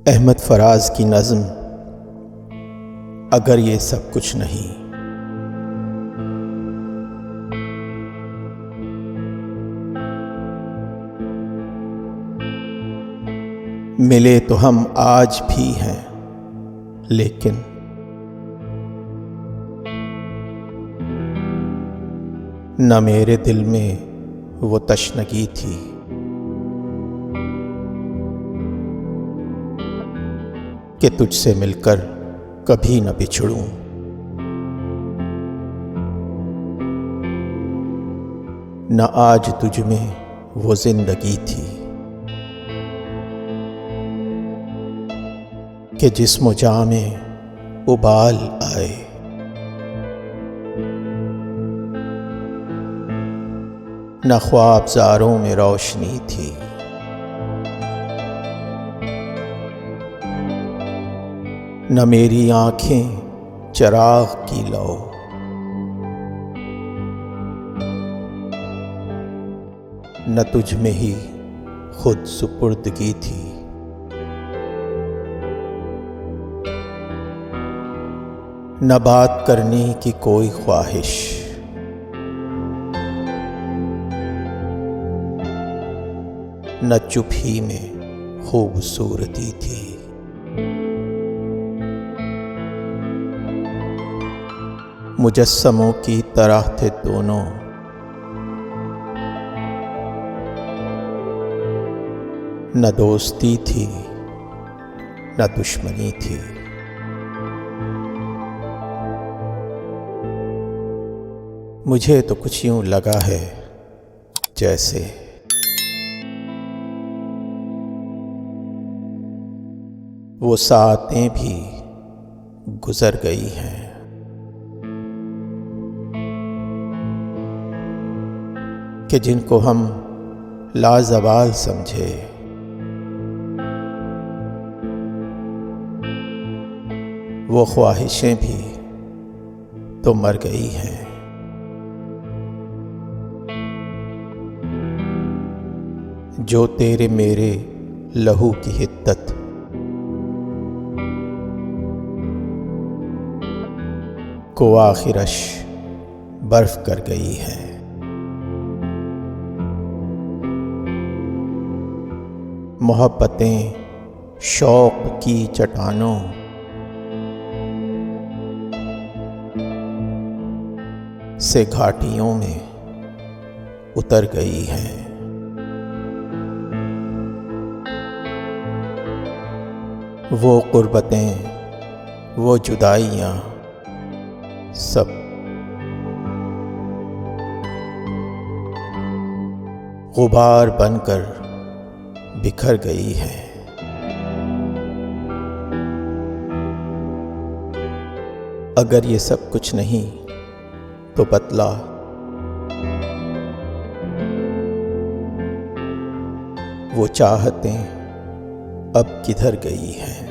अहमद फराज की नज़्म अगर ये सब कुछ नहीं। मिले तो हम आज भी हैं, लेकिन न मेरे दिल में वो तशनगी थी, कि तुझसे मिलकर कभी न बिछड़ूं। न आज तुझ में वो जिंदगी थी, कि जिस्म जाँ में उबाल आए। न ख्वाबज़ारों में रोशनी थी, न मेरी आँखें चिराग की लौ। न तुझ में ही खुद सुपुर्दगी थी, न बात करने की कोई ख्वाहिश। न चुप ही में खूबसूरती थी। मुजस्समों की तरह थे दोनों, न दोस्ती थी न दुश्मनी थी। मुझे तो कुछ यूं लगा है जैसे वो सातें भी गुजर गई हैं। कि जिनको हम लाजवाल समझे, वो ख्वाहिशें भी तो मर गई हैं। जो तेरे मेरे लहू की हिद्दत को आखिरश बर्फ कर गई है। मोहब्बतें शौक की चट्टानों से घाटियों में उतर गई हैं। वो कुर्बतें, वो जुदाइयाँ सब गुबार बनकर बिखर गई है। अगर ये सब कुछ नहीं तो बतला, वो चाहतें अब किधर गई हैं।